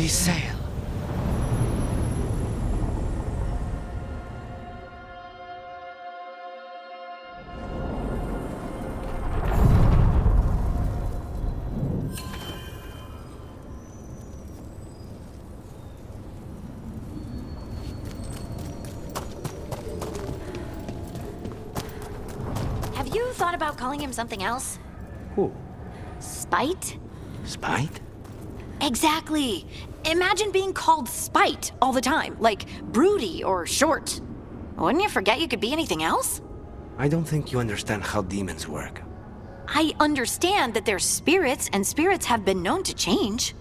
We sail. Have you thought about calling him something else? Who? Spite? Spite? Exactly. Imagine being called Spite all the time, like broody or short. Wouldn't you forget you could be anything else? I don't think you understand how demons work. I understand that they're spirits, and spirits have been known to change.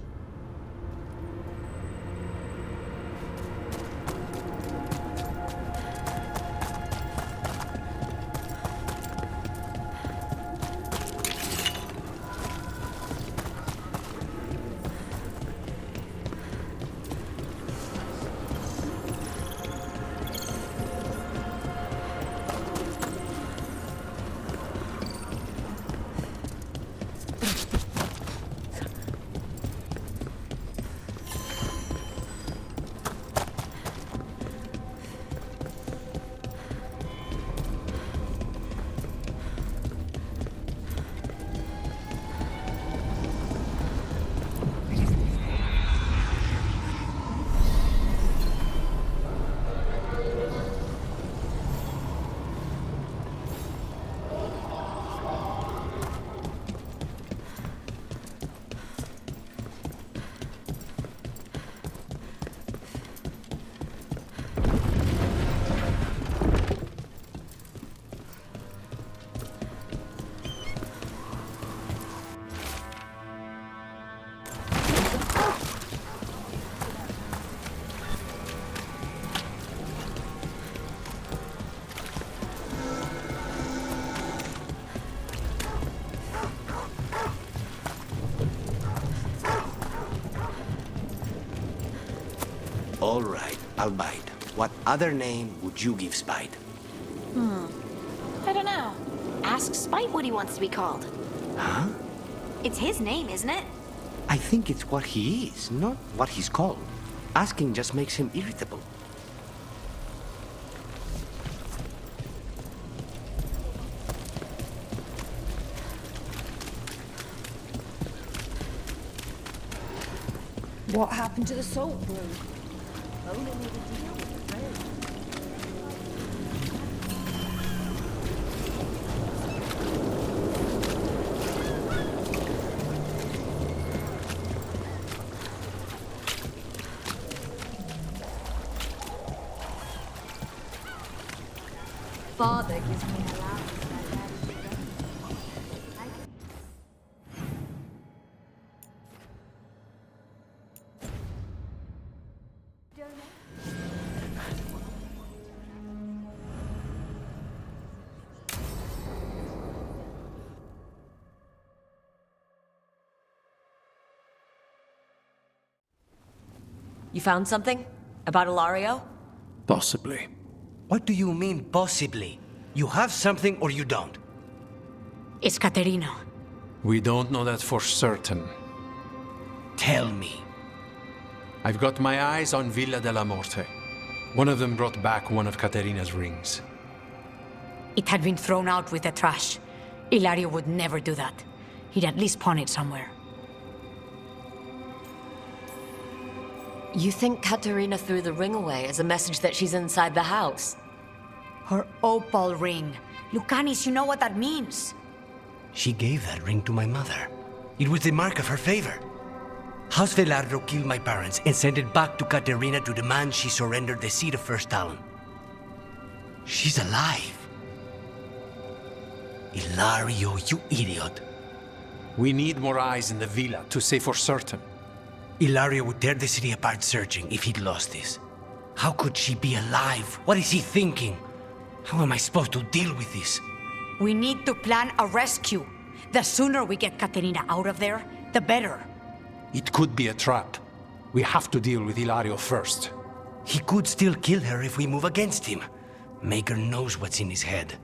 All right, I'll bite. What other name would you give Spite? I don't know. Ask Spite what he wants to be called. Huh? It's his name, isn't it? I think it's what he is, not what he's called. Asking just makes him irritable. What happened to the salt brew? Father gives me an allowance. You found something? About Ilario? Possibly. What do you mean, possibly? You have something or you don't? It's Caterina. We don't know that for certain. Tell me. I've got my eyes on Villa della Morte. One of them brought back one of Caterina's rings. It had been thrown out with the trash. Ilario would never do that. He'd at least pawn it somewhere. You think Katerina threw the ring away as a message that she's inside the house? Her opal ring. Lucanis, you know what that means. She gave that ring to my mother. It was the mark of her favor. House Veilguard killed my parents and sent it back to Caterina to demand she surrender the seat of First Talon. She's alive. Ilario, you idiot. We need more eyes in the villa to say for certain. Ilario would tear the city apart searching if he'd lost this. How could she be alive? What is he thinking? How am I supposed to deal with this? We need to plan a rescue. The sooner we get Caterina out of there, the better. It could be a trap. We have to deal with Ilario first. He could still kill her if we move against him. Maker knows what's in his head.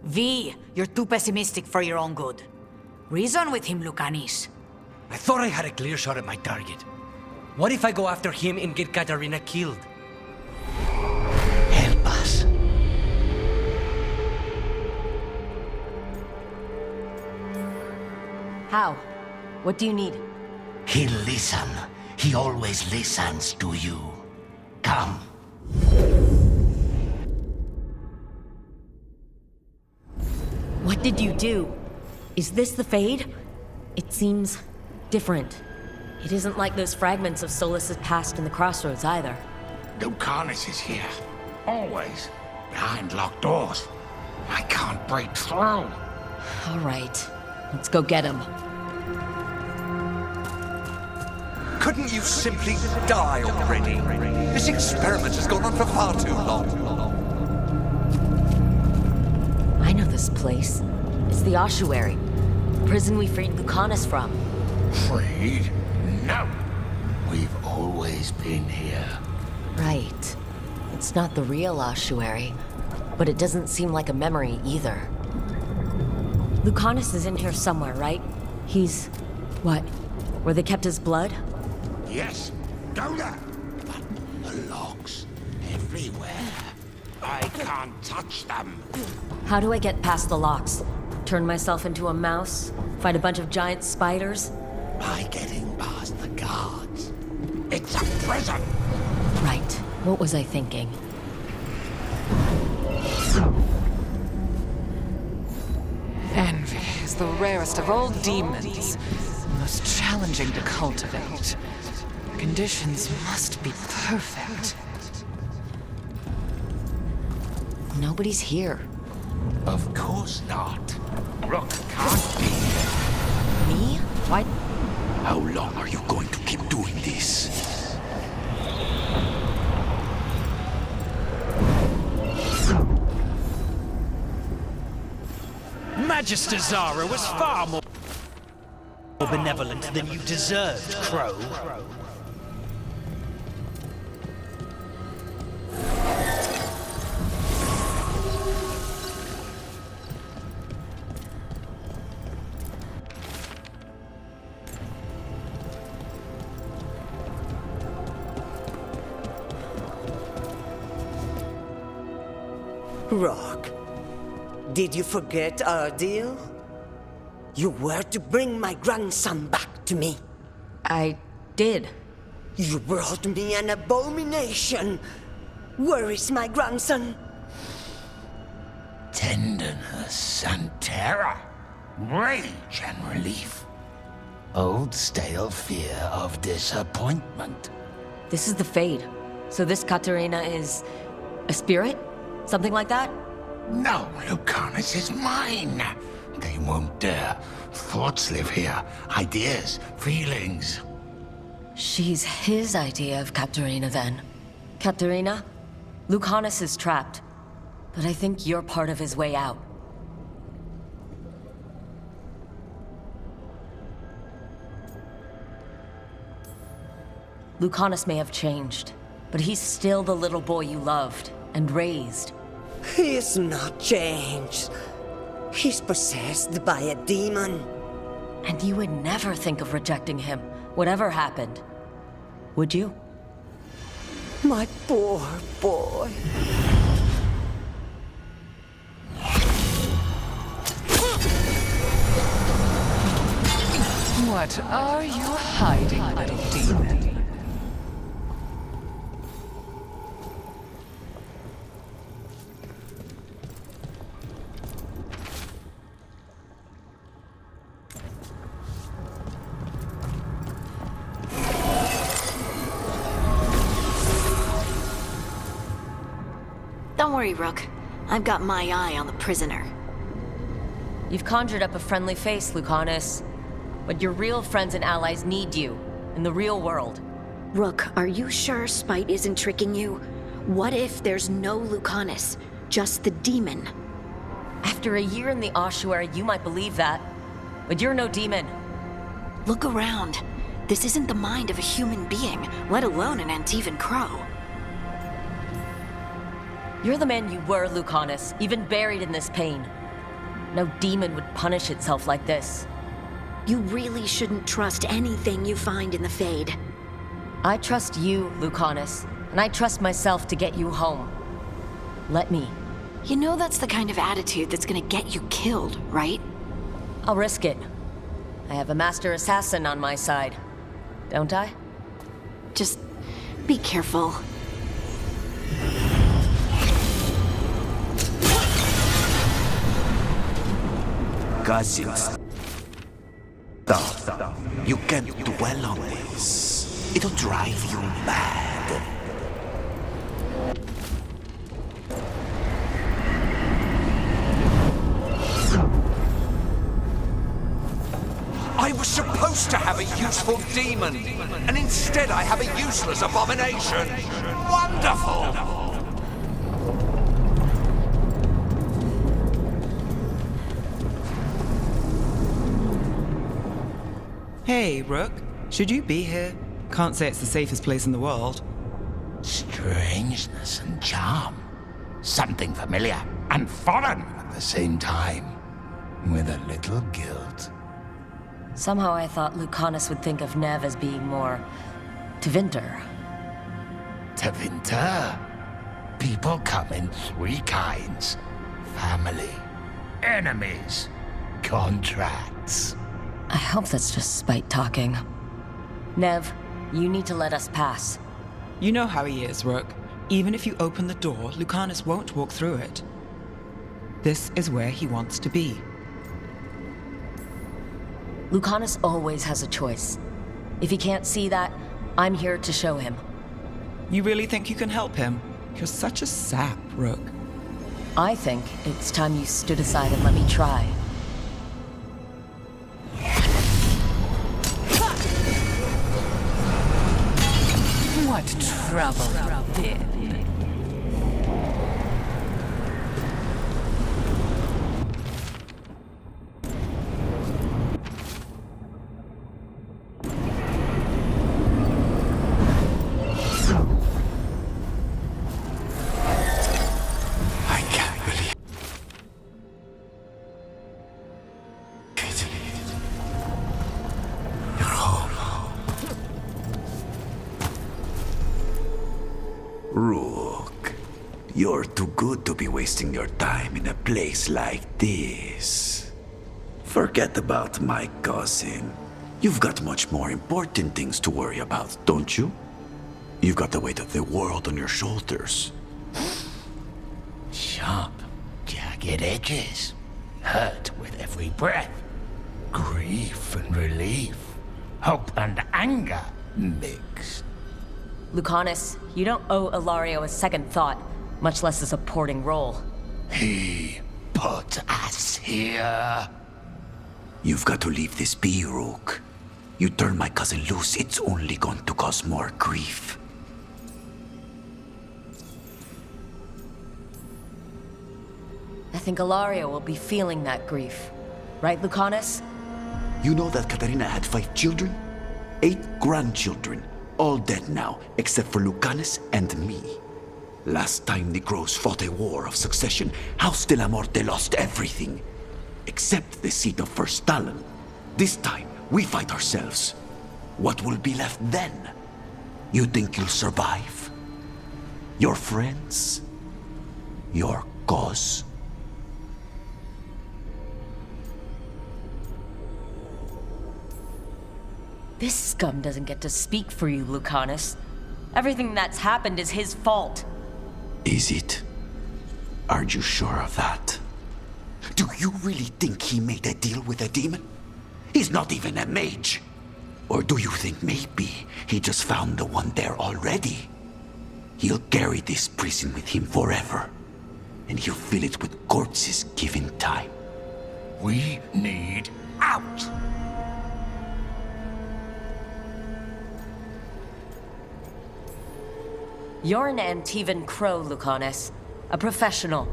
V, you're too pessimistic for your own good. Reason with him, Lucanis. I thought I had a clear shot at my target. What if I go after him and get Katarina killed? Help us. How? What do you need? He'll listen. He always listens to you. Come. What did you do? Is this the Fade? It seems different. It isn't like those fragments of Solas's past in the Crossroads either. Lucanis is here. Always. Behind locked doors. I can't break through. All right. Let's go get him. Couldn't you simply die already? This experiment has gone on for far too long. I know this place. It's the ossuary. The prison we freed Lucanis from. Freed? No. We've always been here. Right. It's not the real ossuary, but it doesn't seem like a memory either. Lucanis is in here somewhere, right? He's... what? Where they kept his blood? Yes, go there. But the locks everywhere. I can't touch them. How do I get past the locks? Turn myself into a mouse? Fight a bunch of giant spiders? By getting past the guards. It's a prison. Right. What was I thinking? Envy is the rarest of all demons, most challenging to cultivate. The conditions must be perfect. Nobody's here. Of course not. Rook can't be. Me? Why? How long are you going to keep doing this? Magister Zara was far more benevolent than you deserved, Crow. Rock, did you forget our deal? You were to bring my grandson back to me. I did. You brought me an abomination. Where is my grandson? Tenderness and terror. Rage and relief. Old stale fear of disappointment. This is the Fade. So this Katerina is... a spirit? Something like that? No, Lucanis is mine. They won't dare. Thoughts live here. Ideas, feelings. She's his idea of Katerina then. Katerina, Lucanis is trapped. But I think you're part of his way out. Lucanis may have changed, but he's still the little boy you loved and raised. He's not changed. He's possessed by a demon. And you would never think of rejecting him, whatever happened. Would you? My poor boy. What are you hiding, little demon? Don't worry, Rook. I've got my eye on the prisoner. You've conjured up a friendly face, Lucanis. But your real friends and allies need you, in the real world. Rook, are you sure Spite isn't tricking you? What if there's no Lucanis, just the demon? After a year in the ossuary, you might believe that. But you're no demon. Look around. This isn't the mind of a human being, let alone an Antivan Crow. You're the man you were, Lucanis, even buried in this pain. No demon would punish itself like this. You really shouldn't trust anything you find in the Fade. I trust you, Lucanis, and I trust myself to get you home. Let me. You know that's the kind of attitude that's gonna get you killed, right? I'll risk it. I have a master assassin on my side. Don't I? Just be careful. Cousins. Stop. You can't dwell on this. It'll drive you mad. I was supposed to have a useful demon, and instead I have a useless abomination. Wonderful! Hey, Rook. Should you be here? Can't say it's the safest place in the world. Strangeness and charm. Something familiar and foreign at the same time. With a little guilt. Somehow I thought Lucanis would think of Nev as being more... Tevinter. Tevinter? People come in three kinds. Family, enemies, contracts. I hope that's just spite talking. Nev, you need to let us pass. You know how he is, Rook. Even if you open the door, Lucanis won't walk through it. This is where he wants to be. Lucanis always has a choice. If he can't see that, I'm here to show him. You really think you can help him? You're such a sap, Rook. I think it's time you stood aside and let me try. What trouble then? I can't believe it. You're home. Rook, you're too good to be wasting your time in a place like this. Forget about my cousin. You've got much more important things to worry about, don't you? You've got the weight of the world on your shoulders. Sharp, jagged edges. Hurt with every breath. Grief and relief. Hope and anger mixed. Lucanis, you don't owe Ilario a second thought, much less a supporting role. He put us here. You've got to leave this be, Rook. You turn my cousin loose, it's only going to cause more grief. I think Ilario will be feeling that grief. Right, Lucanis? You know that Katarina had 5 children? 8 grandchildren. All dead now, except for Lucanis and me. Last time the Crows fought a war of succession, House de la Morte lost everything. Except the seat of First Talon. This time, we fight ourselves. What will be left then? You think you'll survive? Your friends? Your cause? This scum doesn't get to speak for you, Lucanis. Everything that's happened is his fault. Is it? Are you sure of that? Do you really think he made a deal with a demon? He's not even a mage. Or do you think maybe he just found the one there already? He'll carry this prison with him forever. And he'll fill it with corpses given time. We need out! You're an Antivan Crow, Lucanis. A professional.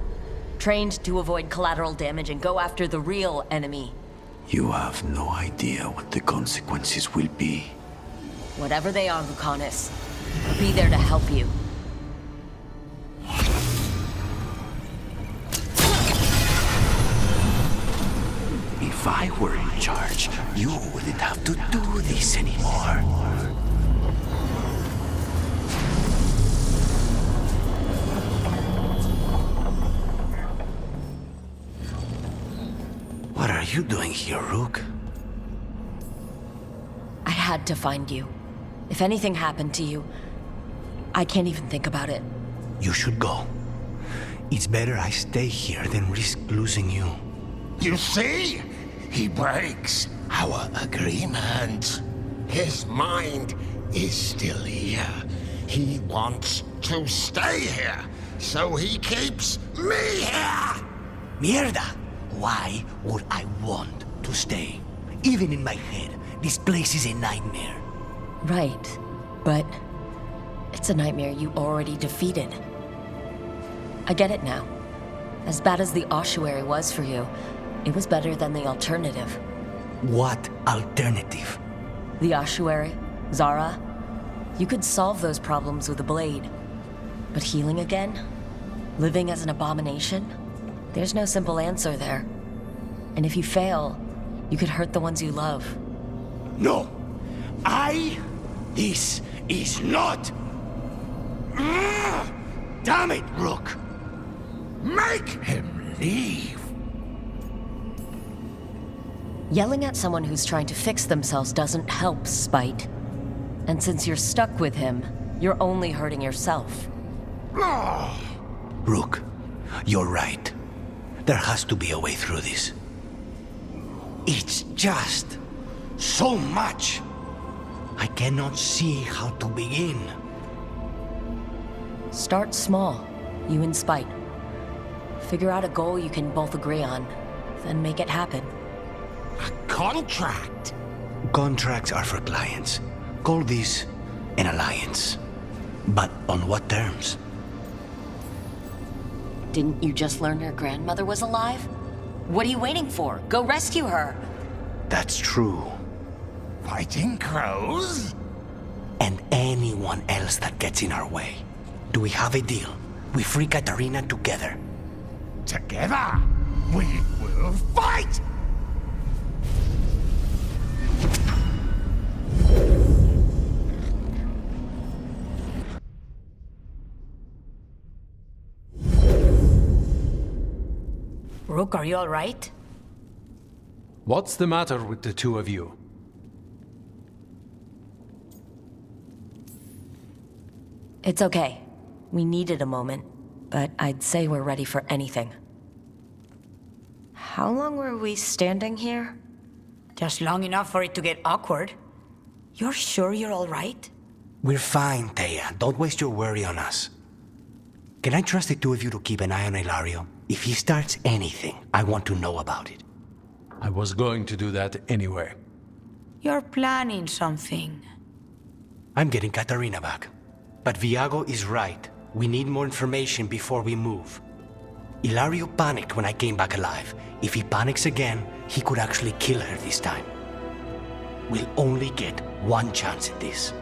Trained to avoid collateral damage and go after the real enemy. You have no idea what the consequences will be. Whatever they are, Lucanis, I'll be there to help you. If I were in charge, you wouldn't have to do this anymore. you doing here, Rook? I had to find you. If anything happened to you, I can't even think about it. You should go. It's better I stay here than risk losing you. You see? He breaks our agreement. His mind is still here. He wants to stay here, so he keeps me here! Mierda! Why would I want to stay? Even in my head, this place is a nightmare. Right, but it's a nightmare you already defeated. I get it now. As bad as the ossuary was for you, it was better than the alternative. What alternative? The ossuary, Zara, you could solve those problems with a blade. But healing again? Living as an abomination? There's no simple answer there. And if you fail, you could hurt the ones you love. No! This is not... Damn it, Rook! Make him leave! Yelling at someone who's trying to fix themselves doesn't help, Spite. And since you're stuck with him, you're only hurting yourself. Rook, you're right. There has to be a way through this. It's just so much. I cannot see how to begin. Start small, you and Spite. Figure out a goal you can both agree on, then make it happen. A contract? Contracts are for clients. Call this an alliance. But on what terms? Didn't you just learn your grandmother was alive? What are you waiting for? Go rescue her! That's true. Fighting crows? And anyone else that gets in our way. Do we have a deal? We free Katarina together. Together, we will fight! Rook, are you all right? What's the matter with the two of you? It's okay. We needed a moment, but I'd say we're ready for anything. How long were we standing here? Just long enough for it to get awkward. You're sure you're all right? We're fine, Thea. Don't waste your worry on us. Can I trust the two of you to keep an eye on Ilario? If he starts anything, I want to know about it. I was going to do that anyway. You're planning something. I'm getting Katarina back. But Viago is right. We need more information before we move. Ilario panicked when I came back alive. If he panics again, he could actually kill her this time. We'll only get one chance at this.